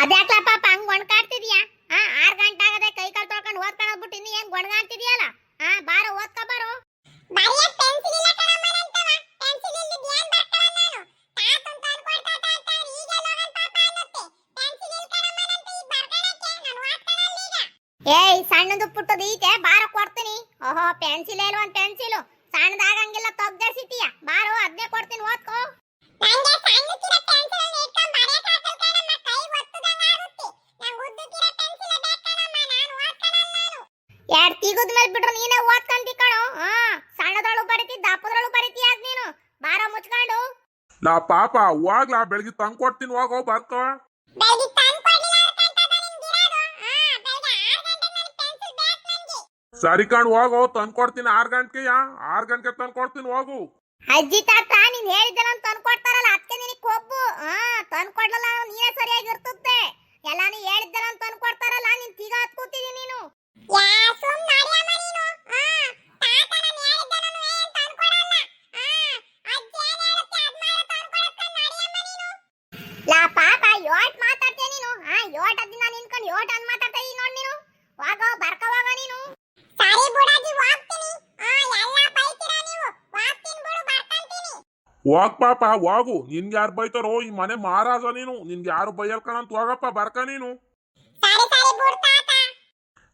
ಅದ್ಯಾಕ್ಲ ಪಾಪ ಹಂಗ್ ಒಣ್ಕಾಡ್ತಿದ್ಯಾ? 6 ಗಂಟೆ ಆಗದೆ ಕೈ ಕಾಲು ತೊಳ್ಕೊಂಡು ಓದ್ಕೊಂಡ್ಬಿಟ್ಟು ಇನ್ನು ಏನ್ ಗೊಣಗಾಡ್ತಿದ್ಯಲ್ಲ? ಬಾರೋ ಓದ್ಕೊ ಬಾರೋ. ಏಯ್ ಸಣ್ಣದು ಪುಟ್ಟದು ಐತೆ ಬಾರ ಕೊಡ್ತೀನಿ. ಓಹೋ ಪೆನ್ಸಿಲ್ ಇಲ್ಲ ಒಂದ್ ಪೆನ್ಸಿಲ್ ಸಣ್ಣದಾಗಂಗಿಲ್ಲ ತೊಗ್ದರ್ಸಿತೀಯ ಬಾರೋ ಅದನ್ನೇ ಕೊಡ್ತೀನಿ ಓದ್ಕೋ. ನಂಗೆ ಸಣ್ಣಕಿರ ಪೆನ್ಸಿಲ್ ಅನ್ನು ಇಟ್ಕೊಂಡು ಬರೆಯಕ್ಕೆ ಆಗಲ್ಲ ಕಣಮ್ಮ, ಕೈ ಒತ್ತದಂಗ ಆಗುತ್ತೆ. ನಂಗೆ ಉದ್ದಕಿರ ಪೆನ್ಸಿಲ್ ಬೇಕಣಮ್ಮ, ನಾನು ಓದ್ಕಣಲ್ಲ ನಾನು. ಎರಡು ತಿಗುದ ಮೇಲೆ ಬಿಟ್ರು ನೀನೇ ಓದ್ಕಂತಿ ಕಣೋ. ಸಣ್ಣದೊಳು ಬರಿತಿ ದಪ್ಪದೊಳು ಬರಿತಿ ಆಗ ನೀನು ಬಾರೋ ಮುಚ್ಕೊಂಡು. ಲಾ ಪಾಪ ಹೋಗ್ಲಾ, ಬೆಳಗ್ಗೆ ತಂಗ್ ಕೊಡ್ತೀನಿ ಹೋಗೋ ಬರ್ಕೋ. ಬೆಳಗ್ಗೆ ತಂದು ಕೊಡ್ಲಿಲ್ಲ ಅನ್ಕಂತದ ನಿಂಗಿರೋದು. ಬೆಳಗ್ಗೆ 6 ಗಂಟೆಗೆ ನನ್ನ ಪೆನ್ಸಿಲ್ ಬೇಕು ನನಗೆ. ಸರಿ ಕಣ್ ಹೋಗೋ, ತಂದ್ ಕೊಡ್ತೀನಿ 6 ಗಂಟೆಗೆ. 6 ಗಂಟೆಗೆ ತಂದ್ ಕೊಡ್ತೀನಿ ಹೋಗು. ಅಜ್ಜಿ ತಾತ ನೀನ್ ಹೇಳಿದ್ದೆಲ್ಲ ತಂದು ಕೊಡ್ತಾರಲ್ಲ ಅದಕ್ಕೆ ನಿನಗೆ ಕೊಬ್ಬು. ತಂದು ಕೊಡ್ಲಲ್ಲ ನೀನೇ ಸರಿಯಾಗಿರ್ತದೆ. ಎಲ್ಲ ನೀ ಹೇಳಿದ್ದೆಲ್ಲ ತಂದು ಕೊಡ್ತಾರಲ್ಲ ನೀನ್ ತಿಗ ಹತ್ಕೋತಿದಿ ನೀನು. ಲಾ ಪಾಪ ಯೋಟ್ ಮಾತಾಡ್ತೀಯ ನೀನು. ಯೋಟ್ ಅದ್ದಿ ನಾನು ನಿನ್ಕೊಂಡು ಯೋಟ್ ಅಂದ್ ಮಾತಾಡ್ತಾ ಇದೀನಿ ನೋಡ್ ನೀನು. ಹೋಗೋ ಬರ್ಕವಾಗ ನೀನು. ಸರಿ ಬುಡಾಜಿ ಹೋಗ್ತೀನಿ. ಎಲ್ಲ ಬೈತೀರಾ ನೀವು. ಹೋಗ್ತೀನಿ ಬಿಡು ಬರ್ಕಂತೀನಿ. ಹೋಗ್ ಪಾಪ ಹೋಗು, ನಿನ್ಗೆ ಯಾರು ಬೈತಾರೋ ಈ ಮನೆ ಮಹಾರಾಜ ನೀನು, ನಿನ್ಗೆ ಯಾರು ಬೈಯಲ್ ಕಣಂತ ಹೋಗಪ್ಪ ಬರ್ಕ ನೀನು. ಸರಿ ಸರಿ ಬಿಡು ತಾತ.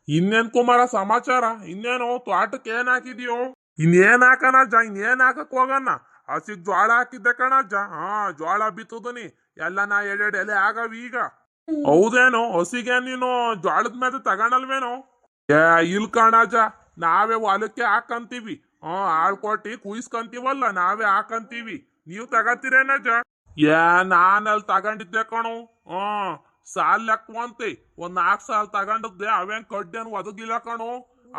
ಇನ್ನೇನ್ ಕುಮಾರ ಸಮಾಚಾರ? ಇನ್ನೇನು ತೋಟಕ್ಕೆ ಏನ್ ಹಾಕಿದ್ಯೋ? ಇನ್ನೇನ್ ಹಾಕನಜ್ಜ, ಇನ್ನೇನ್ ಹಾಕಕ್ ಹೋಗಣ? ಹಸಿಗ್ ಜೋಳ ಹಾಕಿದ್ದೆ ಕಣಜ್ಜ. ಜೋಳ ಬಿತ್ತದನಿ ಎಲ್ಲ ನಾ ಎರಡೆರಡು ಎಲೆ ಆಗವ ಈಗ. ಹೌದೇನೋ, ಹಸಿಗೆ ನೀನು ಜೋಳದ ಮೇಲೆ ತಗೊಂಡಲ್ವೇನೋ? ಇಲ್ ಕಣಜ್ಜ, ನಾವೇ ಹೊಲಕ್ಕೆ ಹಾಕಂತೀವಿ. ಆಳ್ ಕೊಟ್ಟಿ ಕುಯ್ಸ್ಕಂತೀವಲ್ಲ, ನಾವೇ ಹಾಕಂತೀವಿ. ನೀವ್ ತಗತ್ತೀರೇನಜ್ಜ? ನಾನಲ್ಲಿ ತಗೊಂಡಿದ್ದೆ ಕಣೋ. ಸಾಲ್ ಲೆಕ್ಕವಂತೆ ಒಂದ್ 4 ಸಾಲ್ ತಗೊಂಡಿದ್ದೆ, ಅವೇನ್ ಕಡ್ಡಿಯನ್ ಒದಗಿಲ್ಲ ಕಣೋ.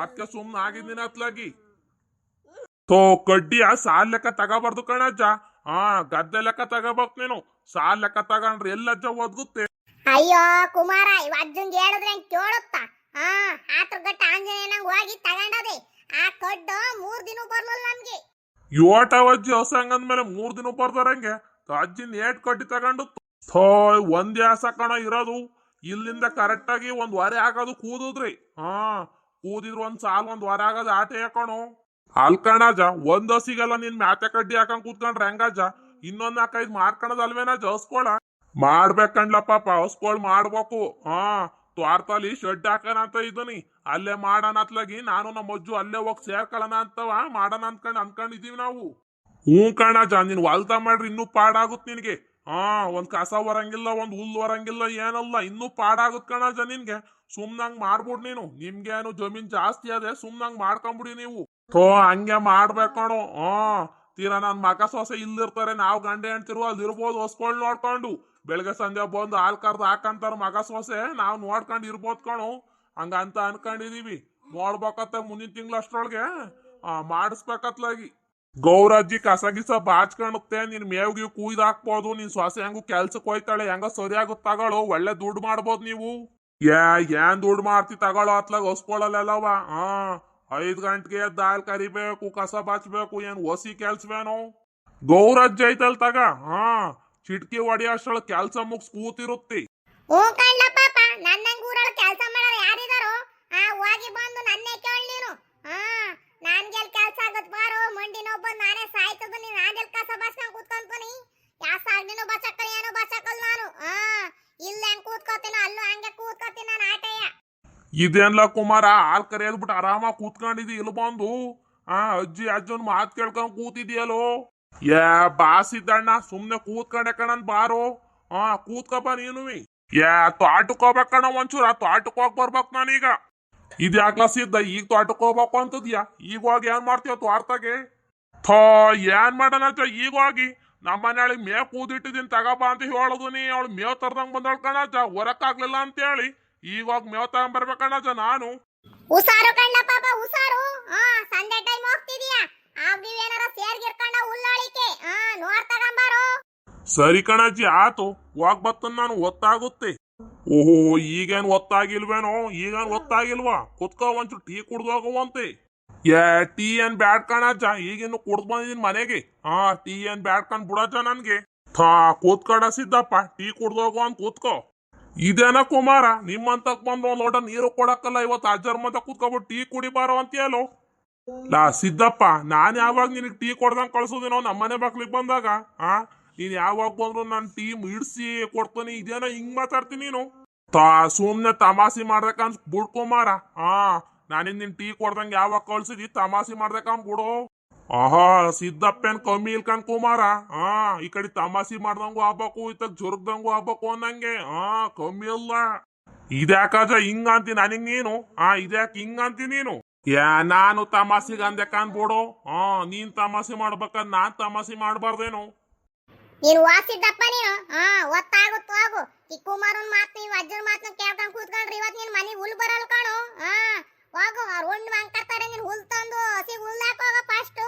ಅದಕ್ಕೆ ಸುಮ್ನೆ ಆಗಿದ್ದೀನಿ ಅತ್ಲಾಗಿ. ಕಡ್ಡಿಯ ಸಾಲ್ ಲೆಕ್ಕ ತಗೋಬಾರ್ದು ಕಣಜ್ಜ. ಗದ್ದೆ ಲೆಕ್ಕ ತಗೋಬೇಕು ನೀನು. ಸಾಲ್ ಲೆಕ್ಕ ತಗೊಂಡ್ರೆ ಎಲ್ಲಜ್ಜ ಒದಗುತ್ತೆ. ಅಯ್ಯೋ ಕುಮಾರ ಇವ ಅಜ್ಜಂಗೆ ಹೇಳಿದ್ರೆ ಹೆಂಗ್ ಕೇಳುತ್ತಾ? ಆತ್ರಗಟ್ಟ ಆಂಜನೇಯನಂಗ್ ಹೋಗಿ ತಗೊಂಡದೆ. ಆ ಕಡ್ಡು 3 ದಿನ ಬರ್ಲಿಲ್ಲ ನಮ್ಗೆ. ಯೋಟವಜ್ಜಿ ಹೊಸಂಗಂದ್ಮೇಲೆ 3 ದಿನ ಬರ್ದಾರಂಗೆ ಅಜ್ಜಿನ ಏಟ್ ಕಡ್ಡಿ ತಗೊಂಡು ಒಂದೇ ಆಸ ಕಣ ಇರೋದು. ಇಲ್ಲಿಂದ ಕರೆಕ್ಟ್ ಆಗಿ 1 ವಾರ ಆಗೋದು ಕೂದುದ್ರಿ. ಕೂದಿದ್ರು ಒಂದ್ ಸಾಲ್ 1 ವಾರ ಆಗೋದು ಆಟ ಹಾಕೋಣ. ಅಲ್ಕಣಜ ಒಂದ್ ಹಸಿಗೆಲ್ಲ ನಿನ್ ಮ್ಯಾತೆ ಕಡ್ಡಿ ಹಾಕೊಂಡ್ ಕೂತ್ಕೊಂಡ್ರೆ ಹೆಂಗಜ್ಜ? ಇನ್ನೊಂದ್ 4-5 ಮಾರ್ಕಣದಲ್ವೇನಜ್ಜ? ಹಸ್ಕೊಳ ಮಾಡ್ಬೇಕಂಡ್ಲ ಪಾಪ, ಹಸ್ಕೊಳ್ ಮಾಡ್ಬೇಕು. ತ್ವಾರ್ತಲಿ ಶೆಡ್ ಹಾಕೋಣ ಇದೀನಿ, ಅಲ್ಲೇ ಮಾಡೋಣ ಅತ್ಲಾಗಿ ನಾನು ನಮ್ಮ ಅಜ್ಜು ಅಲ್ಲೇ ಹೋಗಿ ಸೇರ್ಕೊಳ್ಳೋಣ ಅಂತವ ಮಾಡೋಣ ಅನ್ಕೊಂಡಿದೀವಿ ನಾವು. ಕಣಜ, ನೀನ್ ಹೊಲ್ತ ಮಾಡ್ರಿ ಇನ್ನೂ ಪಾಡಾಗುತ್ ನಿನ್ಗೆ. ಒಂದ್ ಕಸ ಹೊರಂಗಿಲ್ಲ, ಒಂದ್ ಹುಲ್ ಹೊರಂಗಿಲ್ಲ, ಏನಲ್ಲ, ಇನ್ನೂ ಪಾಡಾಗುತ್ ಕಣಜ ನಿನ್ಗೆ. ಸುಮ್ನಂಗ್ ಮಾಡ್ಬಿಡ್ ನೀನು. ನಿಮ್ಗೇನು ಜಮೀನ್ ಜಾಸ್ತಿ ಅದೇ, ಸುಮ್ನಂಗ್ ಮಾಡ್ಕೊಂಬಿಡಿ ನೀವು. ಹಂಗೆ ಮಾಡ್ಬೇಕಣೋ. ತೀರಾ ನನ್ ಮಗ ಸೊಸೆ ಇಲ್ಲಿರ್ತಾರೆ, ನಾವು ಗಂಡೆ ಹೆಣ್ತಿರು ಅಲ್ಲಿರ್ಬೋದು ಹೊಸ್ಕೊಳ್ ನೋಡ್ಕೊಂಡು. ಬೆಳಗ್ಗೆ ಸಂಜೆ ಬಂದು ಹಾಲ್ ಕರ್ದು ಹಾಕಂತಾರ ಮಗ ಸೊಸೆ, ನಾವ್ ನೋಡ್ಕೊಂಡ್ ಇರ್ಬೋದ್ ಕಣೋ. ಹಂಗಂತ ಅನ್ಕೊಂಡಿದೀವಿ. ನೋಡ್ಬೇಕತ್ತ ಮುಂದಿನ ತಿಂಗ್ಳು ಅಷ್ಟ್ರೊಳಗೆ ಮಾಡಿಸ್ಬೇಕತ್ಲಾಗಿ. ಗೌರಜ್ಜಿ ಕಸ ಗಿಸ ಬಾಚ್ಕೊಳುತ್ತೆ, ನೀನ್ ಮೇವ್ಗಿವ್ ಕುಯ್ದು ಹಾಕ್ಬೋದು. ನೀನ್ ಸೊಸೆ ಹೆಂಗು ಕೆಲ್ಸಕ್ಕೆ ಹೋಯ್ತಾಳೆ, ಹೆಂಗ ಸರಿಯಾಗುತ್ತೆ ತಗೊಳ್ಳೋ, ಒಳ್ಳೆ ದುಡ್ಡು ಮಾಡ್ಬೋದು ನೀವು. ಏನ್ ದುಡ್ಡು ಮಾಡ್ತಿ ತಗೊಳ್ಳೋ ಅತ್ಲಾಗ ಹೊಸ್ಕೊಳ್ಳಲ್ಲವ. 5 ಗಂಟೆಗೆ ಎದ್ದು ಹಾಲ್ ಕರಿಬೇಕು, ಕಸ ಬಾಚ್ಬೇಕು, ಏನ್ ಹೊಸಿ ಕೆಲ್ಸವೇನೋ? ಗೌರಜ್ಜಿ ಐತಲ್ ತಗ. ಚಿಟ್ಕಿ ಹೊಡಿಯೋಷ್ಟ್ರೊಳ ಕೆಲ್ಸ ಮುಗ್ಸ್ ಕೂತಿರುತ್ತೆ. ಕಣ್ಲ ಪಾಪ ನನ್ನಂಗ್ ಊರೊಳ ಕೆಲಸ ಮಾಡೋರು ಯಾರಿದಾರೋ ಹೋಗಿ ಬಂದು ನನ್ನೇ ಕೇಳ್ ನೀನು. ನನ್ಗೆಲ್ ಕೆಲ್ಸ ಆಗತ್ ಬಾರೋ, ಮಂಡಿ ನೋವು ಬಂದು ನಾನೇ ಸಾಯ್ತದ. ನೀನ್ ನಾನೆಲ್ ಕಸ ಬಾಸ್ಕೊಂಡ್ ಕೂತ್ಕೊಂತೀನಿ. ಯಾ ಸಾಗ್ನಿನೂ ಬಸಕ್ಕಲ್ ಏನೋ ಬಸಕ್ಕಲ್ ನಾನು. ಇಲ್ಲ ಹೆಂಗ್ ಕೂತ್ಕೋತೀನೋ ಅಲ್ಲೂ ಹಂಗೆ ಕೂತ್ಕೋತೀನಿ ನಾನು ಆಟಯ್ಯ. ಇದೇನ್ಲ ಕುಮಾರ, ಹಾಲ್ ಕರಿಯಲ್ಬಿಟ್ಟು ಆರಾಮಾಗಿ ಕೂತ್ಕೊಂಡಿದಿ ಇಲ್ಲಿ ಬಂದು. ಅಜ್ಜಿ ಅಜ್ಜನ್ ಮಾತ್ ಕೇಳ್ಕೊಂಡ್ ಕೂತಿದ್ಯಲ್ಲೋ. ಬಾಸಿದ್ದಣ್ಣ ಸುಮ್ನೆ ಕೂತ್ಕೊಂಡೆ ಕಣನ್ ಬಾರೋ. ಕೂತ್ಕಪ್ಪ ನೀನುವಿ. ತೋಟಕ್ ಹೋಗ್ಬೇಕಣ್ಣ ಒಂಚೂರ, ತೋಟಕ್ ಹೋಗ್ ಬರ್ಬೇಕು ನಾನೀಗ. ಇದ್ಯಾಕ್ಲ ಸಿದ್ದ ಈಗ ತೋಟಕ್ ಹೋಗ್ಬೇಕು ಅಂತದ್ಯಾ? ಈಗ ಹೋಗಿ ಏನ್ ಮಾಡ್ತೀವ ತೋಟದಾಗೆ? ಏನ್ ಮಾಡೋಣ ಈಗ ಹೋಗಿ ನಮ್ಮ ಮನೆಯೊಳಗೆ ಮೇವ್ ಕೂದಿಟ್ಟಿದೀನಿ ತಗೋಬಾ ಅಂತ ಹೇಳುದು. ನೀ ಅವಳು ಮೇವ್ ತರ್ದಂಗ್ ಬಂದಳ್ ಕಣಜ್ಜ, ಹೊರಕ್ಕಾಗ್ಲಿಲ್ಲ ಅಂತೇಳಿ ಈಗ ಹೋಗಿ ಮೇವ್ ತಗೊಂಡ್ಬರ್ಬೇಕಣ್ಣಜ್ಜ ನಾನು. ಹುಷಾರು ಕಣ್ಣ ಪಾಪ ಹುಷಾರು. ಸಂಜೆ ಟೈಮ್ ಹೋಗ್ತಿದೀಯಾ? ನೀವೇನಾರ ಸೇರ್ಗಿರ್ಕೊಂಡ ಹುಲ್ಲಳಿಕೆ ನೋಡ್ ತಗೊಂಬಾರೋ. ಸರಿ ಕಣಜ್ಜಿ ಆತು, ಹೋಗ್ ಬರ್ತನ್ ನಾನು. ಒತ್ತಾಗುತ್ತೆ. ಓಹೋ ಈಗೇನ್ ಒತ್ತಾಗಿಲ್ವೇನೋ? ಈಗೇನ್ ಒತ್ತಾಗಿಲ್ವಾ? ಕುತ್ಕೋ ಒಂಚೂರು ಟೀ ಕುಡ್ದೋಗುವಂತೆ. ಟೀ ಏನ್ ಬ್ಯಾಡ್ ಕಣಜ್ಜ, ಈಗಿನ್ನು ಕುಡ್ದ್ ಬಂದಿದೀನಿ ಮನೆಗೆ. ಟೀ ಏನ್ ಬ್ಯಾಡ್ ಕಣ್ ಬಿಡಜ್ಜ ನನ್ಗೆ. ಕೂತ್ಕಡ ಸಿದ್ದಪ್ಪ, ಟೀ ಕುಡ್ದೋಗು ಅಂತ ಕೂತ್ಕೋ. ಇದೇನ ಕುಮಾರ, ನಿಮ್ಮಂತಕ್ ಬಂದು ಒಂದ್ ಲೋಟ ನೀರು ಕೊಡಕ್ಕಲ್ಲ, ಇವತ್ತು ಅಜ್ಜರ್ ಮತ ಕೂತ್ಕೊಬಿಟ್ಟು ಟೀ ಕುಡಿಬಾರೋ ಅಂತೀಯಲ್ಲೋ. ಸಿದ್ದಪ್ಪ, ನಾನ್ ಯಾವಾಗ ನಿನಗ್ ಟೀ ಕೊಡ್ದಂಗ್ ಕಳ್ಸೋದಿನೋ ನಮ್ಮನೆ ಬಾಕ್ಲಿಗೆ ಬಂದಾಗ? ನೀನ್ ಯಾವಾಗ ಬಂದ್ರು ನನ್ ಟೀ ಇಡ್ಸಿ ಕೊಡ್ತೀನಿ. ಇದೇನ ಹಿಂಗ್ ಮಾತಾಡ್ತೀನಿ ನೀನು? ಸುಮ್ನೆ ತಮಾಷೆ ಮಾಡ್ದಕ್ಕಂತ ಬಿಡ್ಕೊಂಬಾರ ನಾನಿನ್ ನಿನ್ ಟೀ ಕೊಡ್ದಂಗೆ ಯಾವಾಗ ಕಳ್ಸಿದಿ ತಮಾಷೆ ಮಾಡ್ದಕ್ಕಂತ ಬಿಡು ಆಹಾ ಸಿದ್ದಪ್ಪನ್ ಕಮ್ಮಿ ಇಲ್ಕಂಡ್ ಕುಮಾರ ಈ ಕಡೆ ತಮಾಷೆ ಮಾಡ್ದಂಗು ಆಗ್ಬೇಕು ಇತ್ತಾಗ ಜುರ್ಗ್ದಂಗು ಆಗ್ಬೇಕು ಅನ್ನಂಗೆ ಕಮ್ಮಿ ಇಲ್ಲ ಇದ್ಯಾಕಜ ಹಿಂಗಂತಿ ನನಗ್ ನೀನು ಇದ್ಯಾಕ ಹಿಂಗಂತಿ ನೀನು ನಾನು ತಮಾಷೆಗೆ ಅಂದಕ್ಕಂದ್ ಬಿಡು ನೀನ್ ತಮಾಷೆ ಮಾಡ್ಬೇಕಂದ್ ನಾನ್ ತಮಾಷೆ ಮಾಡ್ಬಾರ್ದೇನು ನೀನು ವಾಸಿದ್ದಪ್ಪ ನೀನು ಒತ್ತಾಗುತ್ತ ಹೋಗು ಈ ಕುಮಾರನ್ ಮಾತು ನೀವು ಅಜ್ಜನ ಮಾತನ್ನ ಕೇಳ್ಕೊಂಡ್ ಕೂತ್ಕೊಂಡ್ರಿ ಇವತ್ತು ನೀನ್ ಮನೆಗೆ ಹುಲ್ ಬರಲ್ ಕಾಣು ಹೋಗು ಅವ್ರು ಉಂಡು ಅಂಕರ್ತಾರೆ ನೀನ್ ಹುಲ್ ತಂದು ಹಸಿಗೆ ಹುಲ್ ಹಾಕೋಗ ಫಸ್ಟ್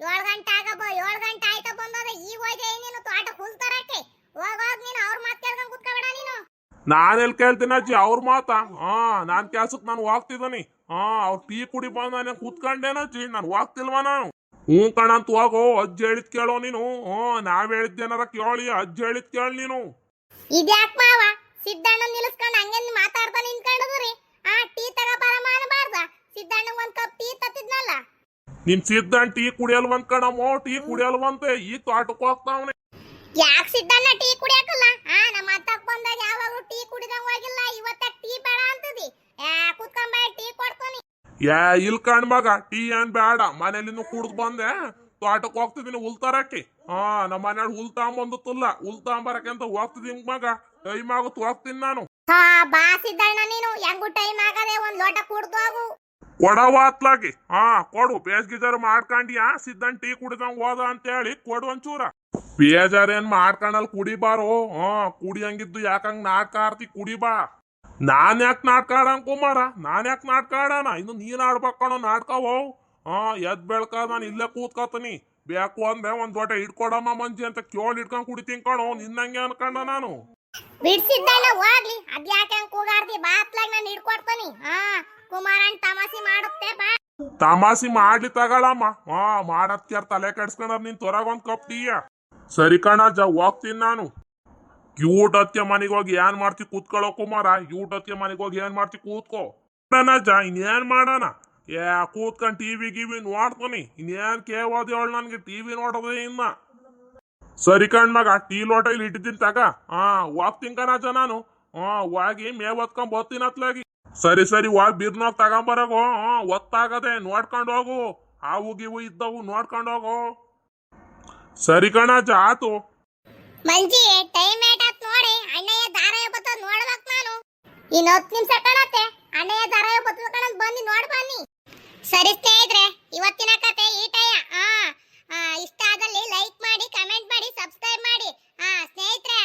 7 ಗಂಟೆ ಆಗಬ 7 ಗಂಟೆ ಆಯ್ತಾ ಬಂದದ ಈಗ ಹೋಯ್ದೆ ನೀನು ತೋಟಕ್ಕೆ ಹುಲ್ ತರಕ್ಕೆ ಹೋಗೋಗ್ ನೀನು ಅವ್ರ ಮಾತು ಕೇಳ್ಕೊಂಡ್ ಕೂತ್ಕೋಬೇಡ ನೀನು ನಾನೆಲ್ ಕೇಳ್ತೀನಿ ಅಜ್ಜಿ ಅವ್ರ ಮಾತಾ ನಾನ್ ಕೆಲ್ಸಕ್ ನಾನು ಹೋಗ್ತಿದ್ದೀನಿ ಅವ್ರ ಟೀ ಕುಡಿ ಬಂದ ನಾನು ಕೂತ್ಕೊಂಡೇನಜ್ಜಿ ನಾನು ಹೋಗ್ತಿಲ್ವ ನಾನು ಕಣಂತ ಹೋಗೋ ಅಜ್ಜಿ ಹೇಳಿದ್ ಕೇಳೋ ನೀನು ನಾವ್ ಹೇಳಿದ್ದೇನಾರ ಕೇಳಿ ಅಜ್ಜಿ ಹೇಳಿದ್ ಕೇಳಿ ನೀನು ಇದ್ಯಾಕ್ ಮಾವ ಸಿದ್ದಣ್ಣ ನಿಲ್ಲಿಸ್ಕೊಂಡು ಹಂಗೆ ಮಾತಾಡ್ತಾ ನಿಂತ್ಕೊಂಡದ್ರಿ ಟೀ ತಗೋಬಾರ ಮಾಡಬಾರ್ದ ಸಿದ್ದಣ್ಣಂಗ್ ಒಂದ್ ಕಪ್ ಟೀ ತತ್ತಿದ್ನಲ್ಲ ನಿನ್ ಸಿದ್ದಣ್ಣ ಟೀ ಕುಡಿಯಲ್ವಂತ ಕಣಮ್ಮೋ ಟೀ ಕುಡಿಯಲ್ವಂತೆ ಈಗ ತೋಟಕ್ಕೆ ಹೋಗ್ತಾವನೆ ಯಾಕೆ ಸಿದ್ದಣ್ಣ ಟೀ ಕುಡಿಯಕಲ್ಲ ನಮ್ಮ ಅತ್ತಕ್ ಬಂದಾಗ ಯಾವಾಗ್ಲೂ ಟೀ ಕುಡಿದಂಗ ಹೋಗಿಲ್ಲ ಇವತ್ತ ಟೀ ಬೇಡ ಅಂತದಿ ಕುತ್ಕೊಂಡ್ ಟೀ ಕೊಡ್ತಾನಿ ಇಲ್ ಕಣ್ ಮಗ ಟೀ ಏನ್ ಬೇಡ ಮನೇಲಿನ್ನು ಕುಡ್ದು ಬಂದೆ ತೋಟಕ್ಕೆ ಹೋಗ್ತಿದೀನಿ ಹುಲ್ ತರಕ್ಕೆ ನಮ್ಮ ಮನೇಲಿ ಹುಲ್ ತಗೊಂಬಂದಿಲ್ಲ ಹುಲ್ ತಗೊಂಬರಕ್ಕೆ ಅಂತ ಹೋಗ್ತಿದೀನಿ ಮಗ ಟೈಮ್ ಆಗುತ್ತೆ ಹೋಗ್ತೀನಿ ನಾನು ಬಾ ಸಿದ್ದಣ್ಣ ನೀನು ಹೆಂಗು ಟೈಮ್ ಆಗದೆ ಒಂದ್ ಲೋಟ ಕುಡ್ದು ಹೋಗು ಕೊಡವ ಅತ್ಲಾಗಿ ಕೊಡು ಬೇಸ್ಗಿಜಾರು ಮಾಡ್ಕೊಂಡ್ಯಾ ಸಿದ್ದಣ್ಣ ಟೀ ಕುಡಿದಂಗ್ ಹೋದ ಅಂತ ಹೇಳಿ ಕೊಡು ಒಂಚೂರ ಬೇಜಾರ್ ಏನ್ ಮಾಡ್ಕೊಂಡಲ್ ಕುಡಿಬಾರೋ ಕುಡಿಯಂಗಿದ್ದು ಯಾಕಂಗ್ ನಾಟಕ ಆಡ್ತಿ ಕುಡಿಬಾ ನಾನ್ ಯಾಕೆ ನಾಟಕ ಆಡಂಗ್ ಕುಮಾರ ನಾನ್ ಯಾಕೆ ನಾಟಕ ಆಡೋಣ ಇನ್ನು ನೀನ್ ಆಡ್ಬೇಕಣೋ ನಾಟಕವೋ ಎದ್ ಬೆಳ್ಕ ನಾನು ಇಲ್ಲೇ ಕೂತ್ಕೋತೀನಿ ಬೇಕು ಅಂದೆ ಒಂದ್ ದೊಡ್ಡ ಹಿಡ್ಕೊಡಮ್ಮ ಮಂಜಿ ಅಂತ ಕೇಳಿ ಹಿಡ್ಕೊಂಡ್ ಕುಡಿತೀನಿ ಕಣೋ ನಿನ್ನಂಗೆ ಅನ್ಕೊಂಡ ನಾನು ಬಿಡ್ಸಿದ್ದಣ್ಣ ಹೋಗ್ಲಿ ಅದ್ಯಾಕೆ ಹಂಗ್ ಕೂಗಾಡ್ತಿ ಬಾ ಅತ್ಲಾಗ ನಾನು ಹಿಡ್ಕೊಡ್ತಾನಿ ಕುಮಾರನ್ ತಮಾಷೆ ಮಾಡುತ್ತೆ ಬಾ ತಮಾಷೆ ಮಾಡ್ಲಿ ತಗೊಳಮ್ಮ ಮಾಡತ್ಕ್ಯಾರ ತಲೆ ಕೆಡ್ಸ್ಕೊಂಡ್ರ ನೀನ್ ತೊರಗೊಂದ್ ಕಪ್ ಟೀಯ ಸರಿ ಕಣಜ್ಜ ಹೋಗ್ತೀನಿ ನಾನು ಕ್ಯೂಟ್ ಹತ್ಯ ಮನೆಗೆ ಹೋಗಿ ಏನ್ ಮಾಡ್ತಿ ಕೂತ್ಕೊಳ್ಳೋ ಕುಮಾರ ಕ್ಯೂಟ್ ಹತ್ಯ ಮನೆಗೆ ಹೋಗಿ ಏನ್ ಮಾಡ್ತಿ ಕೂತ್ಕೋ ಅಜ್ಜ ಇನ್ನೇನ್ ಮಾಡೋಣ ಕೂತ್ಕೊಂಡ್ ಟಿವಿ ಗಿವಿ ನೋಡ್ತಾನಿ ಇನ್ನೇನ್ ಕೇಳೋದು ಹೇಳ ನನ್ಗೆ ಟಿವಿ ನೋಡೋದೇ ಇನ್ನ ಸರಿ ಕಣ್ ಮಗ ಟೀ ಲೋಟ ಇಲ್ಲಿ ಇಟ್ಟಿದ್ದೀನಿ ತಗ ಹೋಗ್ತೀನಿ ಕಣಜ್ಜ ನಾನು ಹೋಗಿ ಮೇವ್ ಹೊತ್ಕೊಂಡ್ ಬರ್ತೀನಿ ಅತ್ಲಾಗಿ ಸರಿ ಸರಿ ಹೋಗಿ ಬಿರ್ನಾಗ್ ತಗೊಂಬರಗೋ ಒತ್ತಾಗದೆ ನೋಡ್ಕೊಂಡು ಹೋಗು ಹಾವು ಗಿವು ಇದ್ದವು ನೋಡ್ಕೊಂಡು ಹೋಗು ಸರಿ ಕಣಜ್ಜ ಆತು ಮಂಜಿ ಟೈಮ್ ಏಟಾತ್ ನೋಡಿ ಅಣ್ಣಯ್ಯ ದಾರಾಯ ಬತ್ತ ನೋಡ್ಬೇಕು ನಾನು ಇನ್ನು 10 ನಿಮಿಷ ಕಾಣತ್ತೆ ಅಣ್ಣಯ್ಯ ದಾರಾಯ ಬತ್ತ ಕಣಂತ ಬಂದು ನೋಡ್ ಬನ್ನಿ ಸರಿ ಸ್ನೇಹಿತರೆ ಇವತ್ತಿನ ಕತೆ ಈಟಯ್ಯ ಇಷ್ಟ ಆದಲ್ಲಿ ಲೈಕ್ ಮಾಡಿ ಕಮೆಂಟ್ ಮಾಡಿ ಸಬ್ಸ್ಕ್ರೈಬ್ ಮಾಡಿ ಸ್ನೇಹಿತರೆ